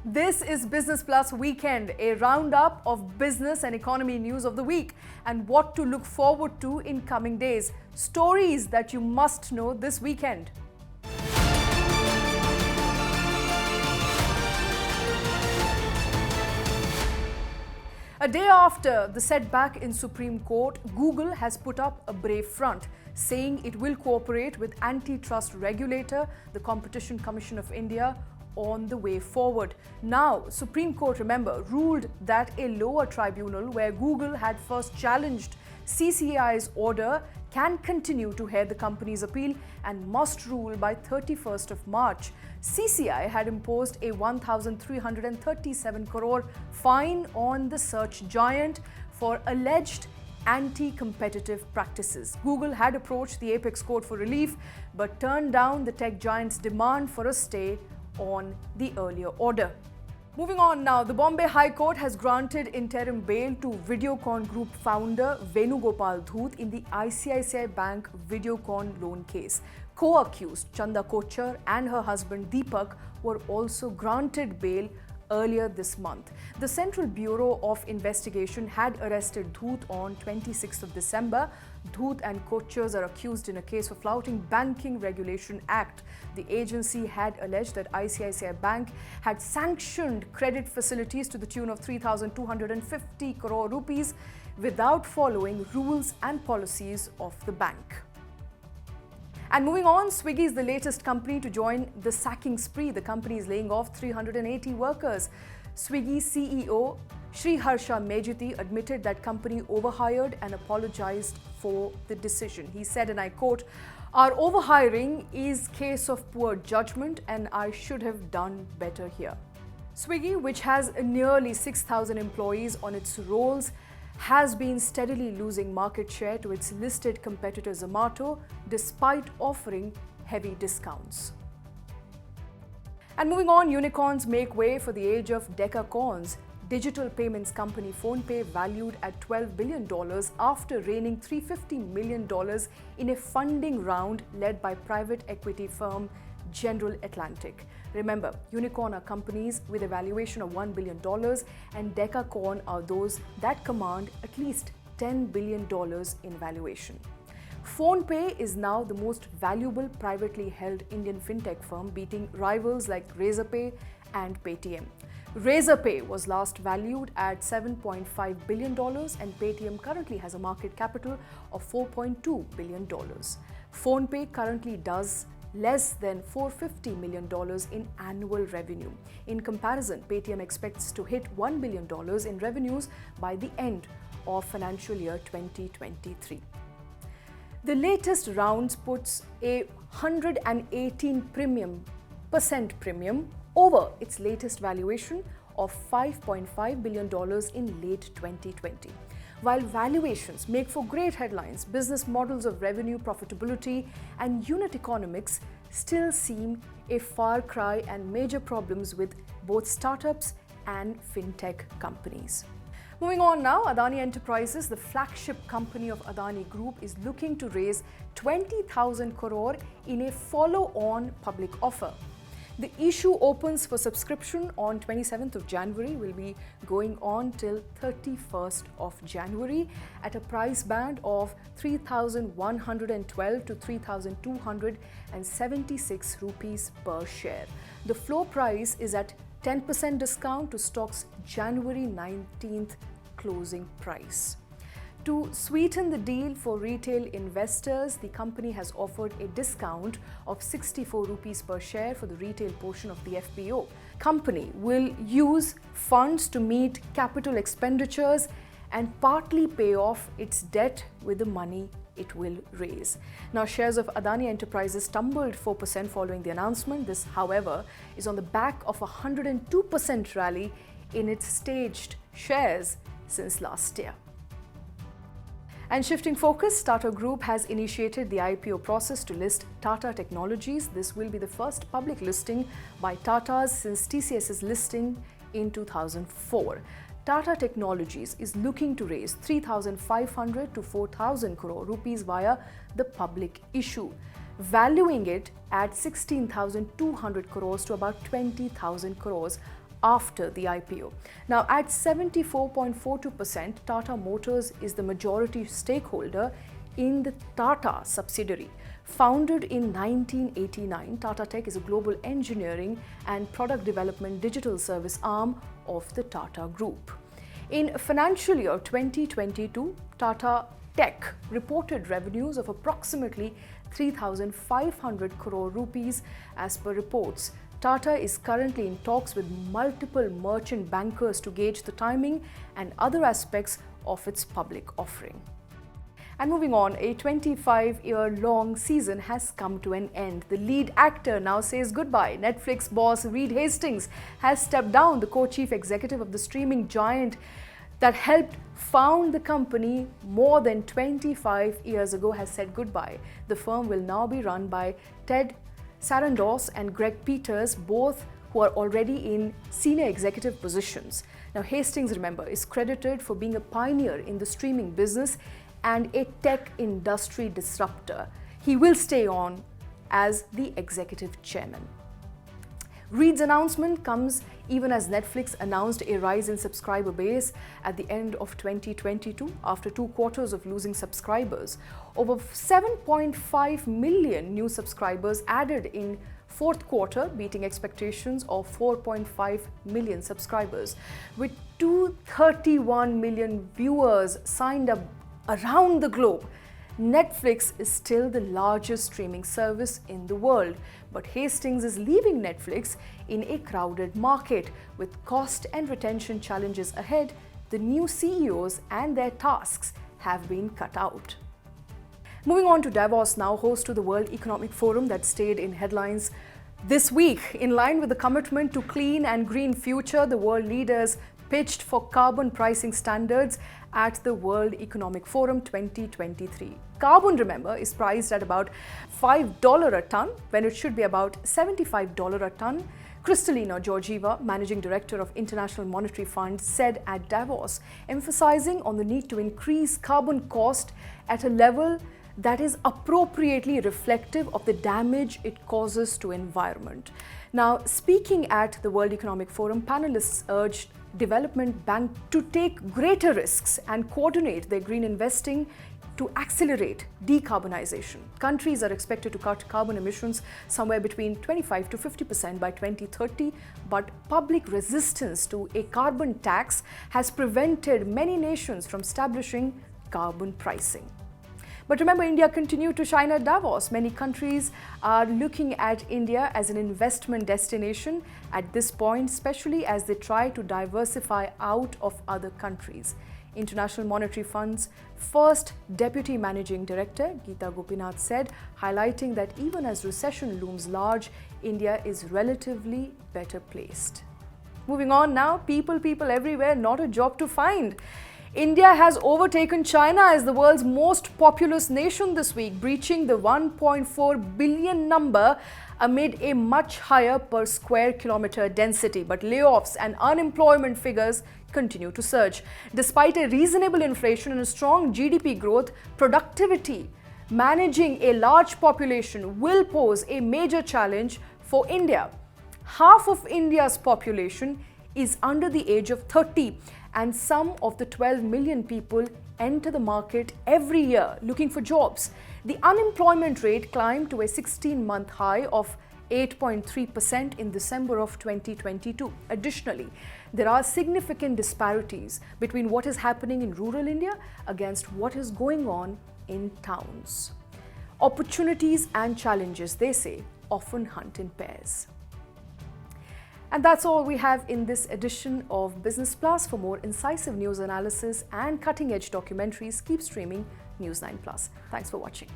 This is Business Plus Weekend, a roundup of business and economy news of the week and what to look forward to in coming days. Stories that you must know this weekend. A day after the setback in Supreme Court, Google has put up a brave front, saying it will cooperate with antitrust regulator, the Competition Commission of India, on the way forward. Now, Supreme Court, remember, ruled that a lower tribunal where Google had first challenged CCAI's order can continue to hear the company's appeal and must rule by 31st of March. CCI had imposed a 1,337 crore fine on the search giant for alleged anti-competitive practices. Google had approached the apex court for relief but turned down the tech giant's demand for a stay on the earlier order. Moving on now, the Bombay High Court has granted interim bail to Videocon Group founder Venugopal Dhoot in the ICICI Bank Videocon loan case. Co-accused Chanda Kochar and her husband Deepak were also granted bail earlier this month. The Central Bureau of Investigation had arrested Dhoot on 26th of December. Dhoot and Kochars are accused in a case for flouting Banking Regulation Act. The agency had alleged that ICICI Bank had sanctioned credit facilities to the tune of 3,250 crore rupees without following rules and policies of the bank. And moving on, Swiggy is the latest company to join the sacking spree. The company is laying off 380 workers. Swiggy CEO Sriharsha Mejiti admitted that company overhired and apologized for the decision. He said, and I quote, "Our overhiring is case of poor judgment and I should have done better here." Swiggy, which has nearly 6,000 employees on its rolls, has been steadily losing market share to its listed competitor Zomato despite offering heavy discounts. And moving on, unicorns make way for the age of decacorns. Digital payments company PhonePe, valued at $12 billion after raining $350 million in a funding round led by private equity firm General Atlantic. Remember, unicorn are companies with a valuation of $1 billion and decacorn are those that command at least $10 billion in valuation. PhonePe is now the most valuable privately held Indian fintech firm, beating rivals like Razorpay and Paytm. Razorpay was last valued at $7.5 billion and Paytm currently has a market capital of $4.2 billion. PhonePe currently does less than $450 million in annual revenue. In comparison, Paytm expects to hit $1 billion in revenues by the end of financial year 2023. The latest rounds puts a 118% premium over its latest valuation of $5.5 billion in late 2020. While valuations make for great headlines, business models of revenue, profitability, and unit economics still seem a far cry and major problems with both startups and fintech companies. Moving on now, Adani Enterprises, the flagship company of Adani Group, is looking to raise 20,000 crore in a follow-on public offer. The issue opens for subscription on 27th of January, will be going on till 31st of January at a price band of 3,112 to 3,276 rupees per share. The floor price is at 10% discount to stock's January 19th closing price. To sweeten the deal for retail investors, the company has offered a discount of 64 rupees per share for the retail portion of the FPO. Company will use funds to meet capital expenditures and partly pay off its debt with the money it will raise. Now, shares of Adani Enterprises tumbled 4% following the announcement. This, however, is on the back of a 102% rally in its staged shares since last year. And shifting focus, Tata Group has initiated the IPO process to list Tata Technologies. This will be the first public listing by Tata's since TCS's listing in 2004. Tata Technologies is looking to raise 3,500 to 4,000 crore rupees via the public issue, valuing it at 16,200 crores to about 20,000 crores after the IPO. Now, at 74.42%, Tata Motors is the majority stakeholder in the Tata subsidiary. Founded in 1989, Tata Tech is a global engineering and product development digital service arm of the Tata Group. In financial year 2022, Tata Tech reported revenues of approximately 3,500 crore rupees as per reports. Tata is currently in talks with multiple merchant bankers to gauge the timing and other aspects of its public offering. And moving on, a 25-year-long season has come to an end. The lead actor now says goodbye. Netflix boss Reed Hastings has stepped down. The co-chief executive of the streaming giant that helped found the company more than 25 years ago has said goodbye. The firm will now be run by Ted Sarandos and Greg Peters, both who are already in senior executive positions. Now, Hastings, remember, is credited for being a pioneer in the streaming business and a tech industry disruptor. He will stay on as the executive chairman. Reed's announcement comes even as Netflix announced a rise in subscriber base at the end of 2022 after 2 quarters of losing subscribers. Over 7.5 million new subscribers added in fourth quarter, beating expectations of 4.5 million subscribers. With 231 million viewers signed up around the globe, Netflix is still the largest streaming service in the world. But Hastings is leaving Netflix in a crowded market. With cost and retention challenges ahead, the new CEOs and their tasks have been cut out. Moving on to Davos now, host to the World Economic Forum that stayed in headlines this week. In line with the commitment to clean and green future, the world leaders pitched for carbon pricing standards at the World Economic Forum 2023. Carbon, remember, is priced at about $5 a ton when it should be about $75 a ton. Kristalina Georgieva, Managing Director of International Monetary Fund, said at Davos, emphasizing on the need to increase carbon cost at a level that is appropriately reflective of the damage it causes to environment. Now, speaking at the World Economic Forum, panelists urged development banks to take greater risks and coordinate their green investing to accelerate decarbonization. Countries are expected to cut carbon emissions somewhere between 25 to 50% by 2030, but public resistance to a carbon tax has prevented many nations from establishing carbon pricing. But remember, India continued to shine at Davos. Many countries are looking at India as an investment destination at this point, especially as they try to diversify out of other countries. International Monetary Fund's first Deputy Managing Director, Geeta Gopinath, said, highlighting that even as recession looms large, India is relatively better placed. Moving on now, people everywhere, not a job to find. India has overtaken China as the world's most populous nation this week, breaching the 1.4 billion number amid a much higher per square kilometer density. But layoffs and unemployment figures continue to surge. Despite a reasonable inflation and a strong GDP growth, productivity, managing a large population will pose a major challenge for India. Half of India's population is under the age of 30, and some of the 12 million people enter the market every year looking for jobs. The unemployment rate climbed to a 16-month high of 8.3% in December of 2022. Additionally, there are significant disparities between what is happening in rural India against what is going on in towns. Opportunities and challenges, they say, often hunt in pairs. And that's all we have in this edition of Business Plus. For more incisive news analysis and cutting-edge documentaries, keep streaming News 9 Plus. Thanks for watching.